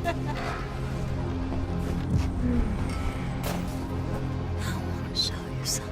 I want to show you something.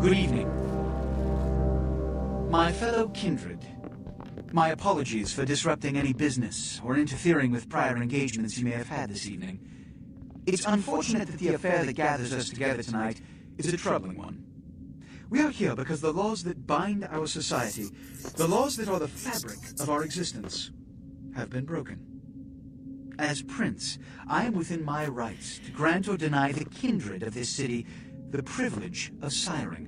Good evening. My fellow kindred, my apologies for disrupting any business or interfering with prior engagements you may have had this evening. It's unfortunate that the affair that gathers us together tonight is a troubling one. We are here because the laws that bind our society, the laws that are the fabric of our existence, have been broken. As Prince, I am within my rights to grant or deny the kindred of this city the privilege of siring.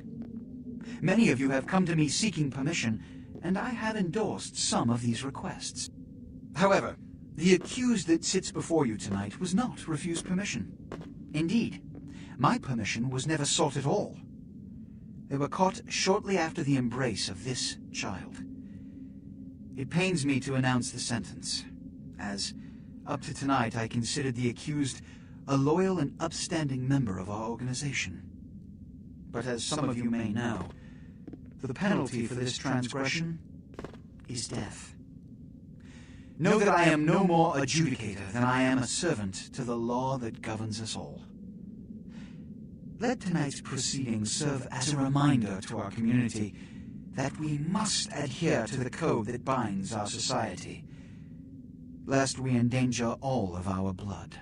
Many of you have come to me seeking permission, and I have endorsed some of these requests. However, the accused that sits before you tonight was not refused permission. Indeed, my permission was never sought at all. They were caught shortly after the embrace of this child. It pains me to announce the sentence, as up to tonight I considered the accused a loyal and upstanding member of our organization. But as some of you may know, the penalty for this transgression is death. Know that I am no more adjudicator than I am a servant to the law that governs us all. Let tonight's proceedings serve as a reminder to our community that we must adhere to the code that binds our society, lest we endanger all of our blood.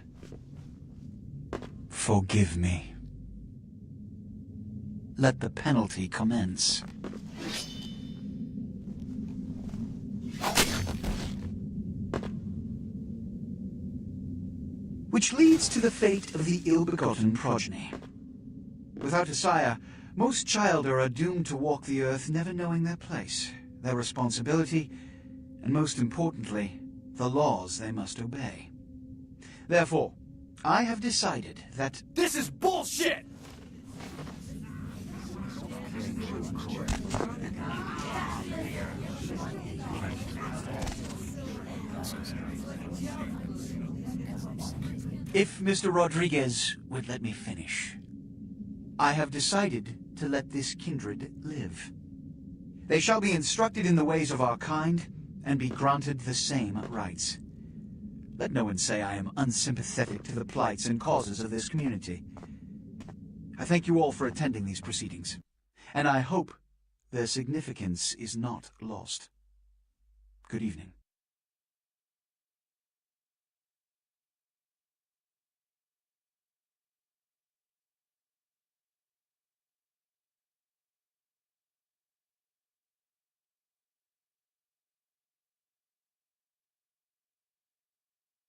Forgive me. Let the penalty commence. Which leads to the fate of the ill-begotten progeny. Without a sire, most children are doomed to walk the earth never knowing their place, their responsibility, and most importantly, the laws they must obey. Therefore, I have decided that This is bullshit! if Mr. Rodriguez would let me finish, I have decided to let this kindred live. They shall be instructed in the ways of our kind and be granted the same rights. Let no one say I am unsympathetic to the plights and causes of this community. I thank you all for attending these proceedings, and I hope their significance is not lost. Good evening.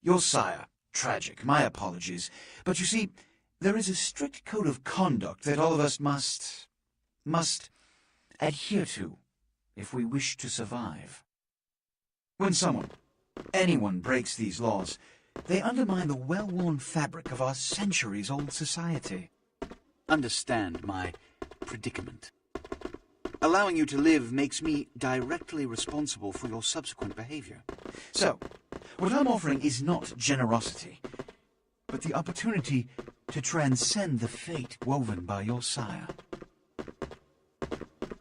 Your sire, tragic, my apologies. But you see, there is a strict code of conduct that all of us must adhere to if we wish to survive. When anyone breaks these laws, they undermine the well-worn fabric of our centuries-old society. Understand my predicament. Allowing you to live makes me directly responsible for your subsequent behavior. So, what I'm offering is not generosity, but the opportunity to transcend the fate woven by your sire.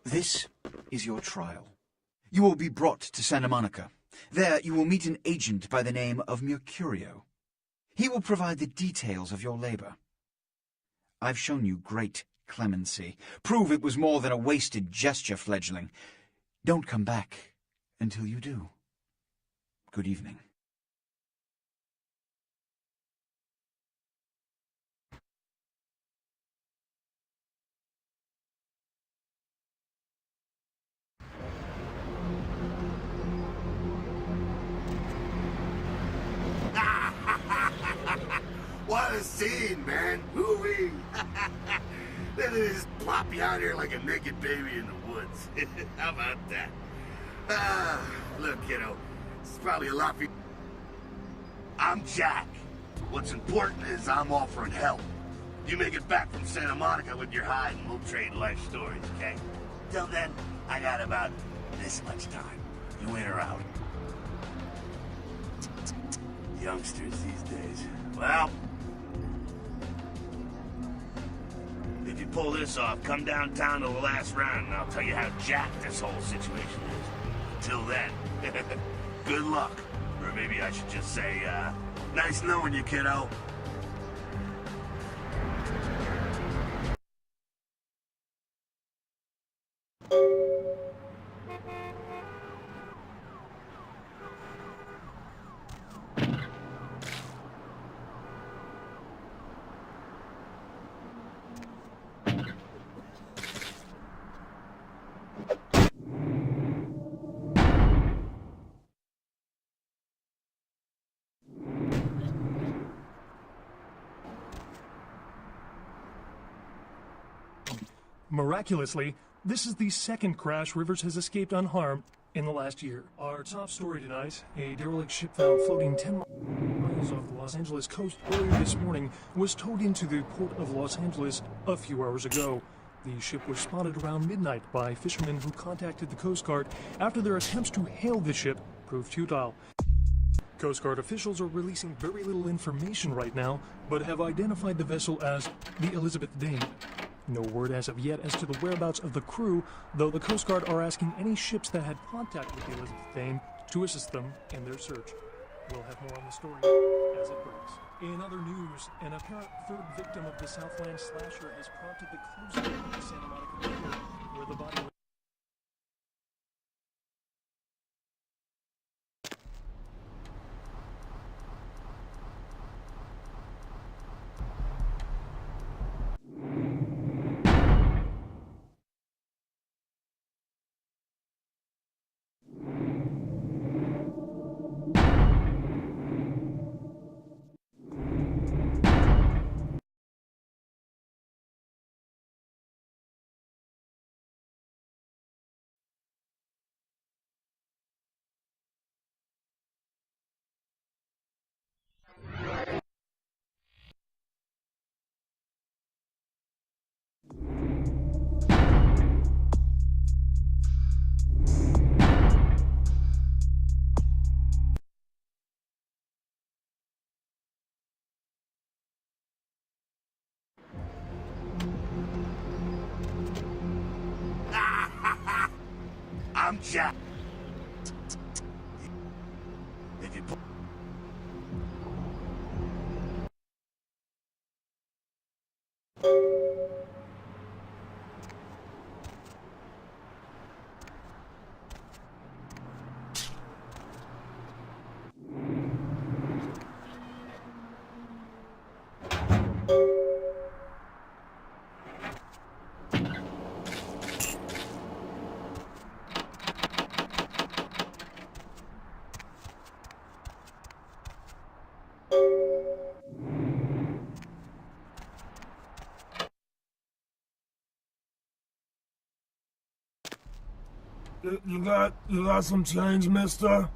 This is your trial. You will be brought to Santa Monica. There you will meet an agent by the name of Mercurio. He will provide the details of your labor. I've shown you great clemency. Prove it was more than a wasted gesture, fledgling. Don't come back until you do. Good evening. What a scene, man. Woo-wee. Then they just plop you out here like a naked baby in the woods. How about that? Look, kiddo, it's probably a lot for you. I'm Jack. What's important is I'm offering help. You make it back from Santa Monica with your hide and we'll trade life stories, okay? Till then, I got about this much time. You in or out? Youngsters these days. Well, if you pull this off, come downtown to the last round and I'll tell you how jacked this whole situation is. Till then, good luck. Or maybe I should just say, nice knowing you, kiddo. Miraculously, this is the second crash Rivers has escaped unharmed in the last year. Our top story tonight, a derelict ship found floating 10 miles off the Los Angeles coast earlier this morning was towed into the port of Los Angeles a few hours ago. The ship was spotted around midnight by fishermen who contacted the Coast Guard after their attempts to hail the ship proved futile. Coast Guard officials are releasing very little information right now, but have identified the vessel as the Elizabeth Dane. No word as of yet as to the whereabouts of the crew, though the Coast Guard are asking any ships that had contact with the Elizabeth Dane to assist them in their search. We'll have more on the story as it breaks. In other news, an apparent third victim of the Southland slasher has prompted the closing of the Santa Monica River, where the body I'm Jack. If you You got some change, mister?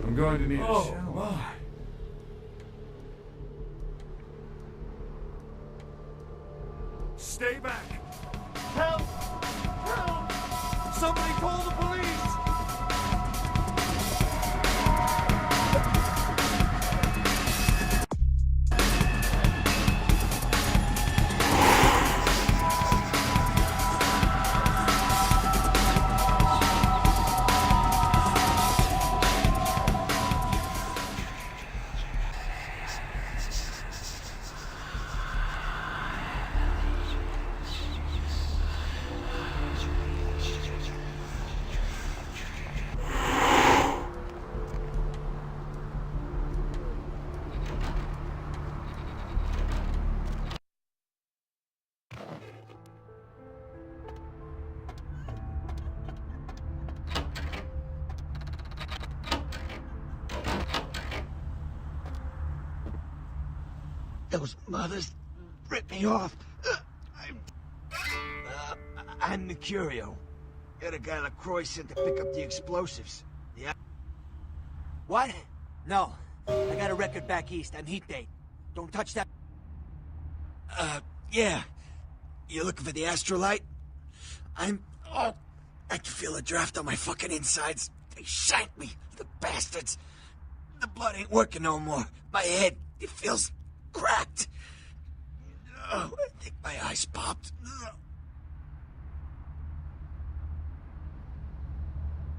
I'm going to need a shower. My. Stay back! Help! Help! Somebody call the police! Those mothers ripped me off. I'm Mercurio. You're the guy LaCroix sent to pick up the explosives. Yeah? What? No. I got a record back east. I'm Heat Date. Don't touch that. Yeah. You looking for the astrolite? Oh, I can feel a draft on my fucking insides. They shanked me, the bastards. The blood ain't working no more. My head, it feels cracked. Oh, I think my eyes popped.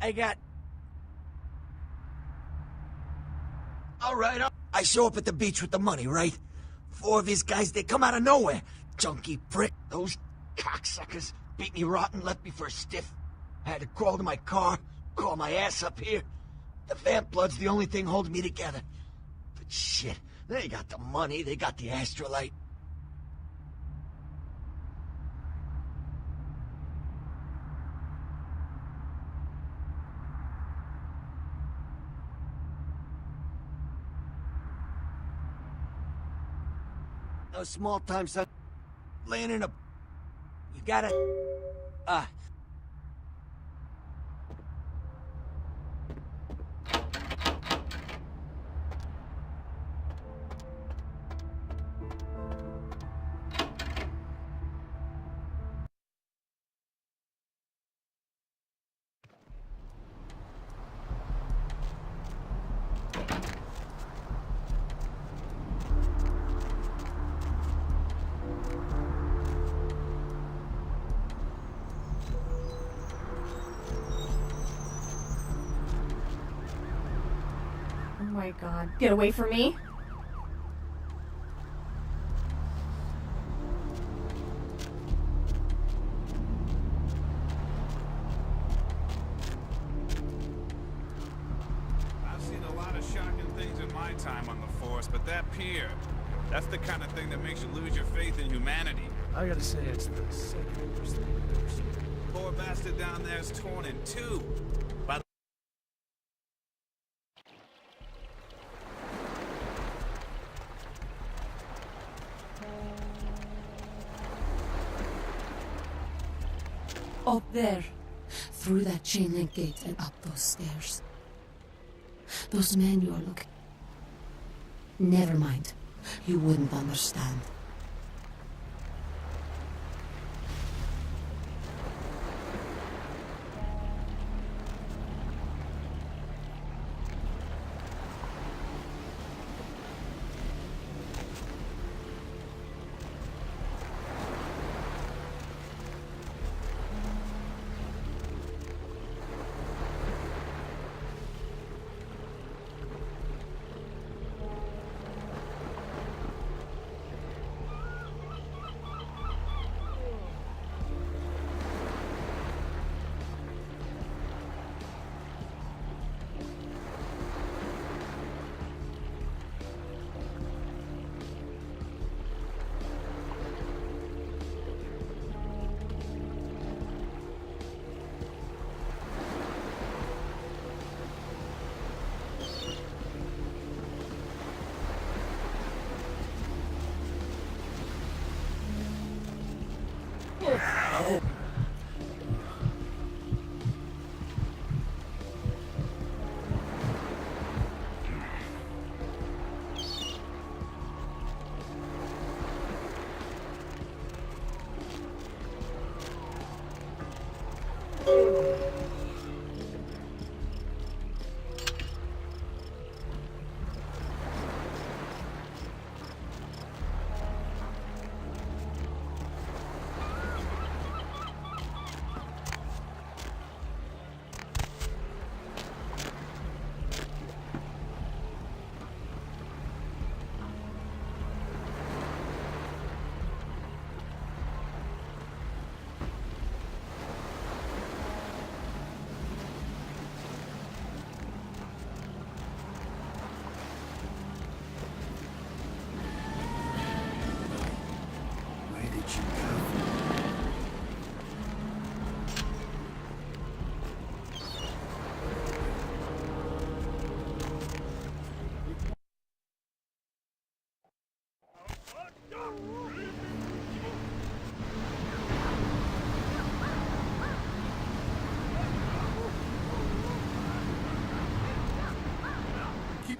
I got... All right, I show up at the beach with the money, right? 4 of his guys, they come out of nowhere. Junkie prick. Those cocksuckers beat me rotten, left me for a stiff. I had to crawl to my car, crawl my ass up here. The vamp blood's the only thing holding me together. But shit, they got the money, they got the astrolite. No small time, son. Laying in a... You got it. Oh my god. Get away from me. I've seen a lot of shocking things in my time on the force, but that pier, that's the kind of thing that makes you lose your faith in humanity. I gotta say, it's the second worst thing I've ever seen. Poor bastard down there is torn in two. By the Up there. Through that chain link gate and up those stairs. Those men you're looking... Never mind. You wouldn't understand.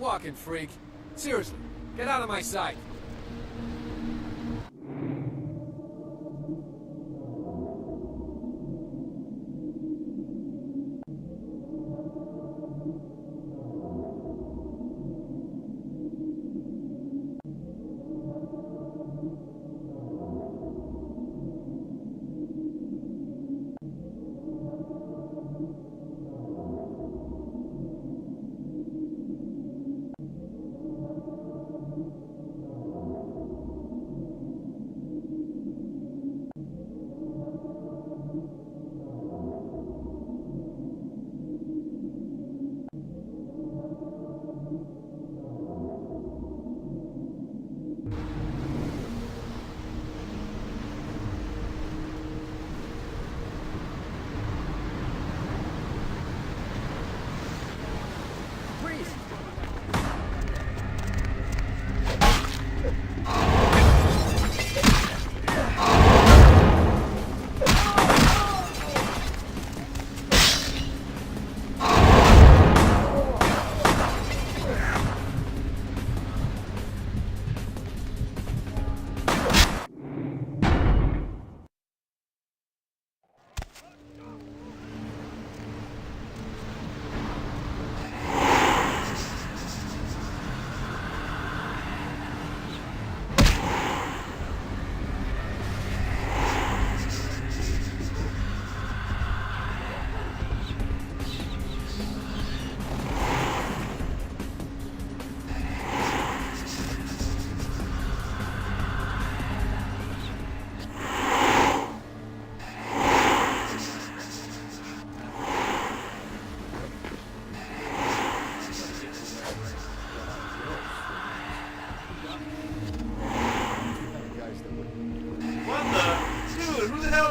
walking, freak. Seriously, get out of my sight.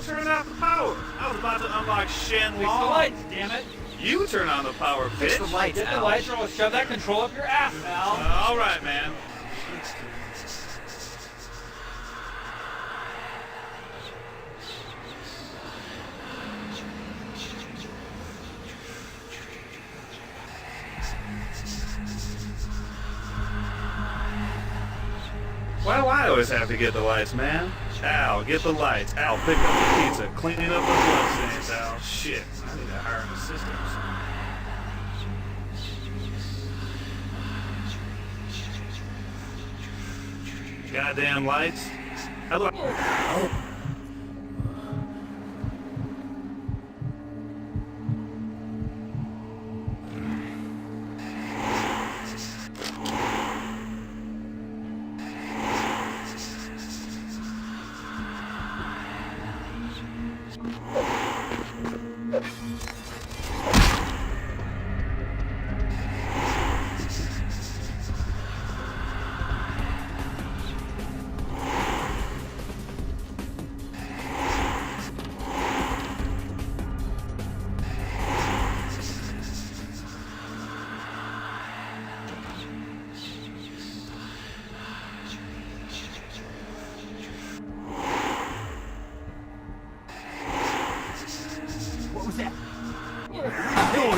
Turn out the power. I was about to unlock Shen Fix the Long. lights, damn it. You turn on the power, bitch. Fix the lights, Get the lights or I'll shove that control up your ass, Al. All right, man. Why do I always have to get the lights, man? Al, get the lights. Al, pick up the pizza. Cleaning up the bloodstains, Al. Shit, I need to hire an assistant. Goddamn lights. How do I...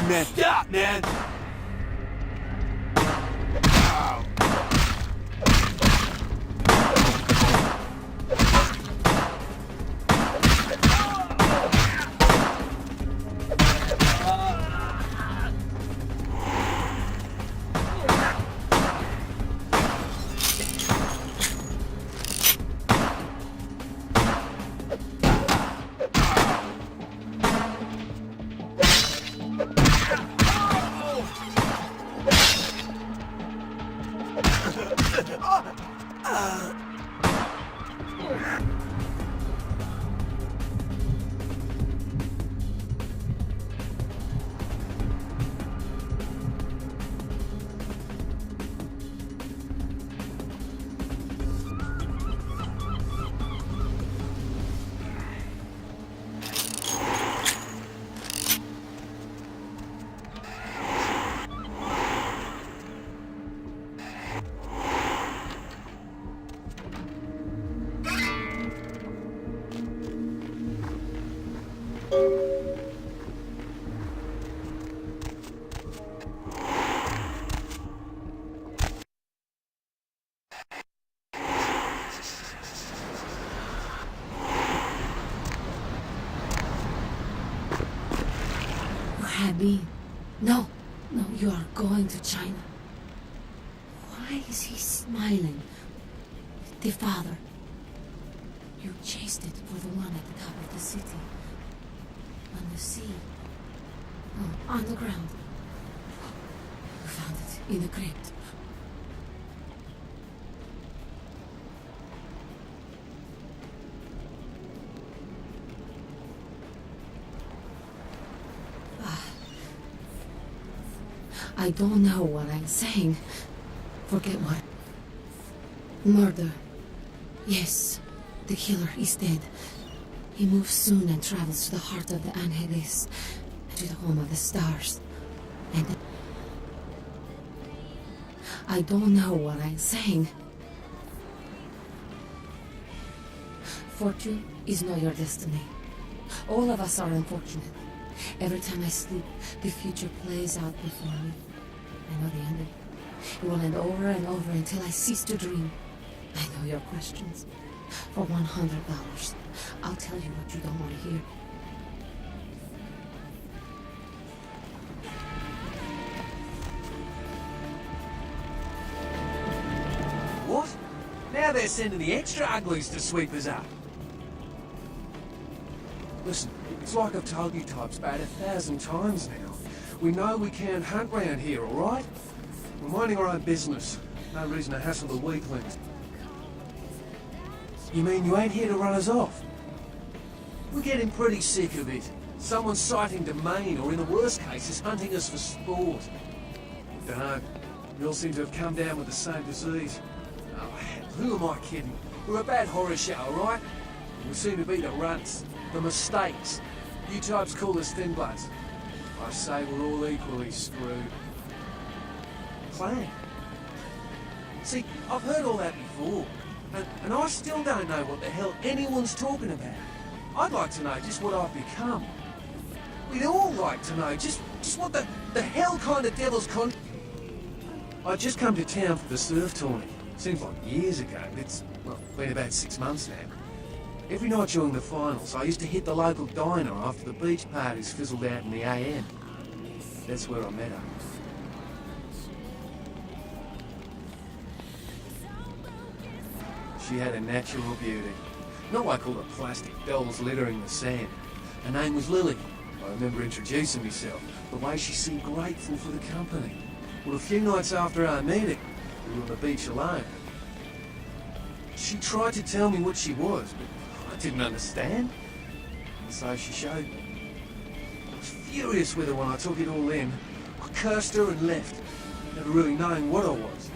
Man, stop, man! been. No, no, you are going to China. Why is he smiling? The father. You chased it for the one at the top of the city. On the sea. Oh, on the ground. You found it in the crypt. I don't know what I'm saying. Forget what. Murder. Yes, the killer is dead. He moves soon and travels to the heart of the Angeles, to the home of the stars. And I don't know what I'm saying. Fortune is not your destiny. All of us are unfortunate. Every time I sleep, the future plays out before me. I know the ending. It will end over and over until I cease to dream. I know your questions. For $100, I'll tell you what you don't want to hear. What? Now they're sending the extra uglies to sweep us up. Listen, it's like I've told you types about 1,000 times now. We know we can't hunt round here, alright? We're minding our own business. No reason to hassle the weaklings. You mean you ain't here to run us off? We're getting pretty sick of it. Someone sighting domain, or in the worst cases, hunting us for sport. Dunno. We all seem to have come down with the same disease. Oh, who am I kidding? We're a bad horror show, alright? We seem to be the runts, the mistakes. You types call us thin bloods. I say we're all equally screwed. Plan? See, I've heard all that before, and I still don't know what the hell anyone's talking about. I'd like to know just what I've become. We'd all like to know just what the hell kind of devil's I just come to town for the surf tourney. Seems like years ago, but it's, well, been about 6 months now. Every night during the finals, I used to hit the local diner after the beach parties fizzled out in the AM. That's where I met her. She had a natural beauty. Not like all the plastic dolls littering the sand. Her name was Lily. I remember introducing myself. The way she seemed grateful for the company. Well, a few nights after our meeting, we were on the beach alone. She tried to tell me what she was, but I didn't understand. And so she showed me. I was furious with her when I took it all in. I cursed her and left, never really knowing what I was.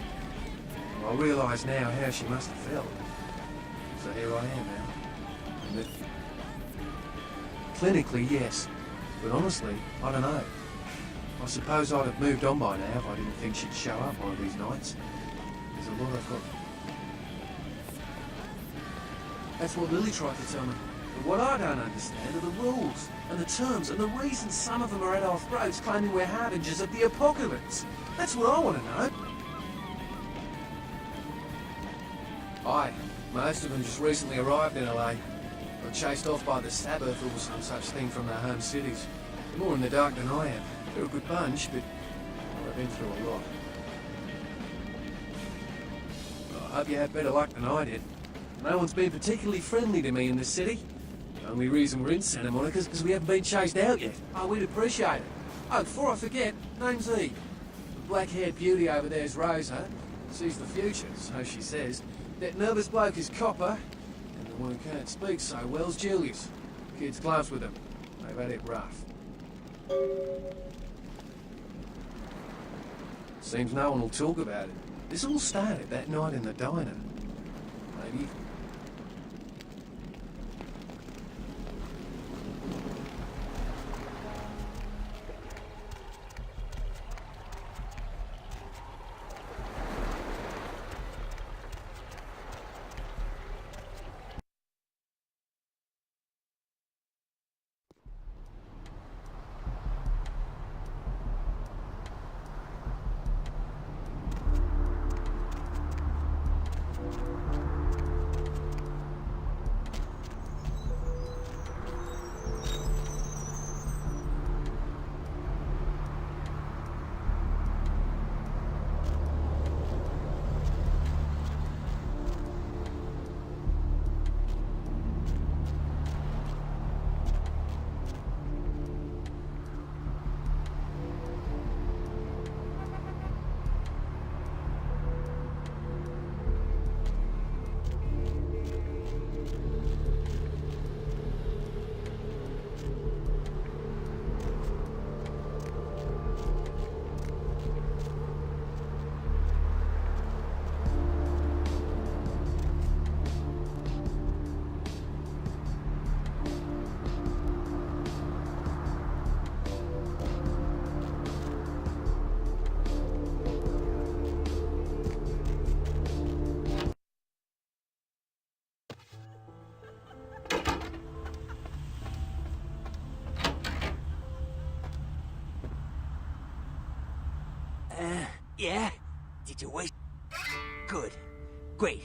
I realise now how she must have felt. So here I am now. And clinically, yes. But honestly, I don't know. I suppose I'd have moved on by now if I didn't think she'd show up one of these nights. There's a lot I've got. That's what Lily tried to tell me. But what I don't understand are the rules, and the terms, and the reasons some of them are at our throats claiming we're harbingers of the apocalypse. That's what I want to know. Aye, most of them just recently arrived in LA. Got chased off by the Sabbath or some such thing from their home cities. More in the dark than I am. They're a good bunch, but I've been through a lot. Well, I hope you had better luck than I did. No one's been particularly friendly to me in this city. The only reason we're in Santa Monica is because we haven't been chased out yet. Oh, we'd appreciate it. Oh, before I forget, name's Eve. The black-haired beauty over there's Rosa. Sees the future, so she says. That nervous bloke is Copper, and the one who can't speak so well's Julius. Kids close with him. They've had it rough. Seems no one will talk about it. This all started that night in the diner. Maybe. Yeah? Did you waste? Good. Great.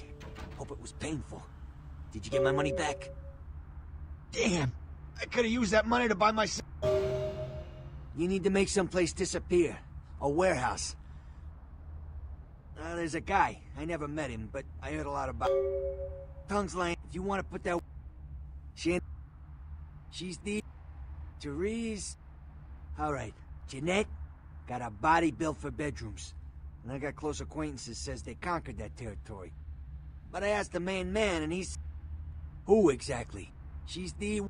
Hope it was painful. Did you get my money back? Damn! I could've used that money to buy myself. You need to make someplace disappear. A warehouse. There's a guy. I never met him, but I heard a lot about. Tongue's lane. If you want to put that. She's the. Therese. Alright. Jeanette. Got a body built for bedrooms. And I got close acquaintances says they conquered that territory. But I asked the main man and he's... Who exactly? She's the...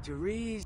Therese...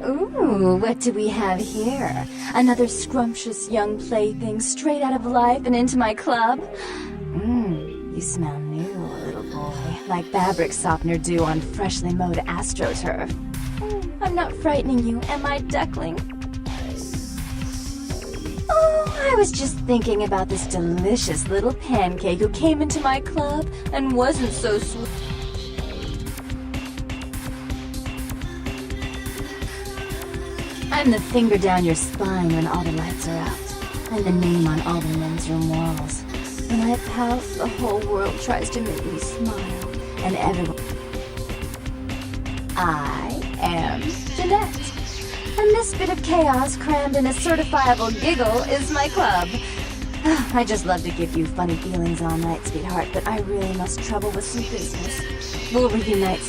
Ooh, what do we have here? Another scrumptious young plaything straight out of life and into my club? You smell new, little boy, like fabric softener dew on freshly mowed astroturf. I'm not frightening you, am I, duckling? Oh, I was just thinking about this delicious little pancake who came into my club and wasn't so sweet. I'm the finger down your spine when all the lights are out. I'm the name on all the men's room walls. When I pout, the whole world tries to make me smile. And everyone... I am Jeanette. And this bit of chaos crammed in a certifiable giggle is my club. I just love to give you funny feelings all night, sweetheart, but I really must trouble with some business. We'll reunite.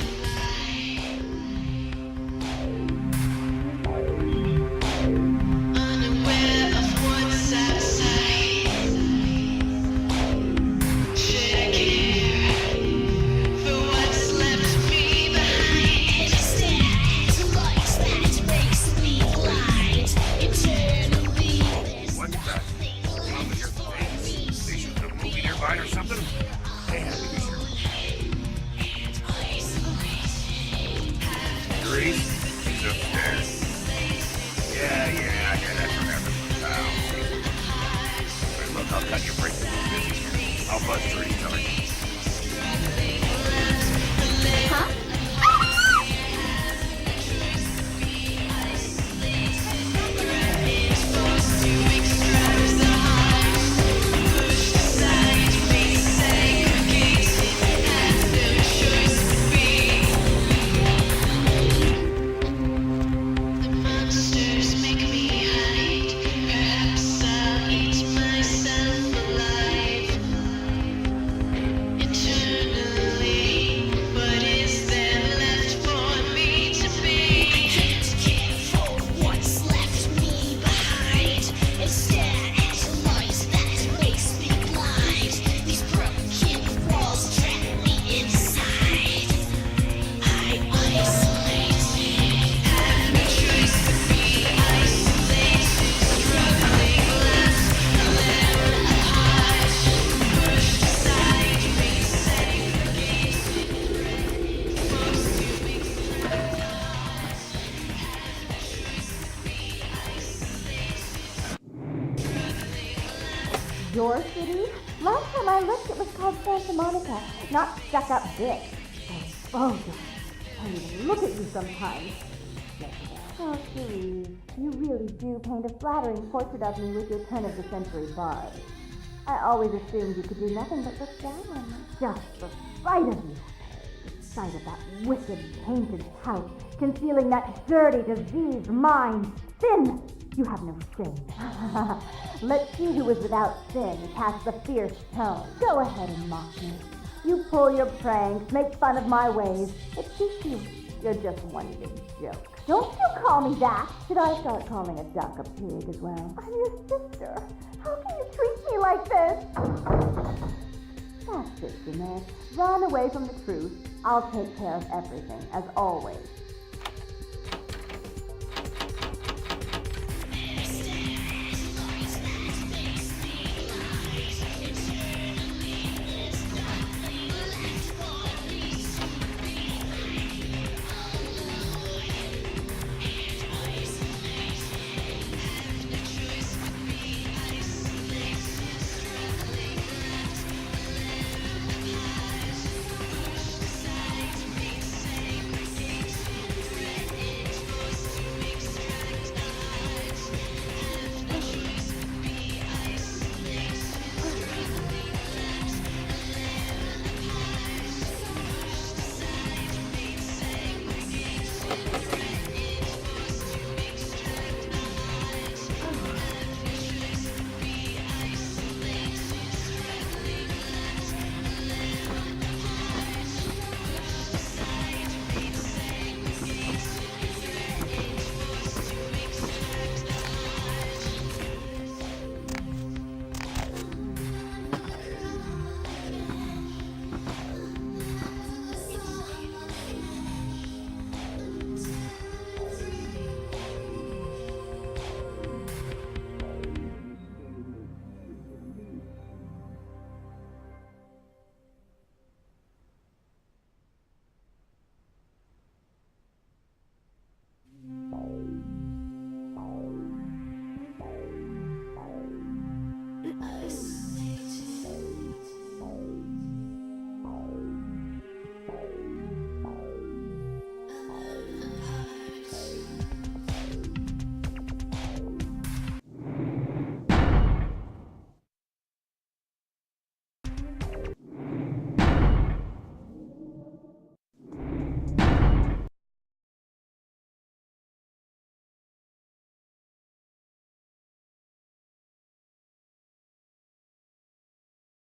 Your city? Last time I Santa Monica, not stuck-up bitch. Oh, God. I can't even look at you sometimes. Oh, Cherise, you really do paint a flattering portrait of me with your turn-of-the-century bard. I always assumed you could do nothing but look down on me. Just the sight of you. The sight of that wicked, painted pout, concealing that dirty, diseased mind. Sin! You have no shame. Let's see who is without sin cast the fierce tone. Go ahead and mock me. You pull your pranks, make fun of my ways. It suits you. You're just one big joke. Don't you call me that! Should I start calling a duck a pig as well? I'm your sister. How can you treat me like this? That's it, Jeanette. Run away from the truth. I'll take care of everything, as always.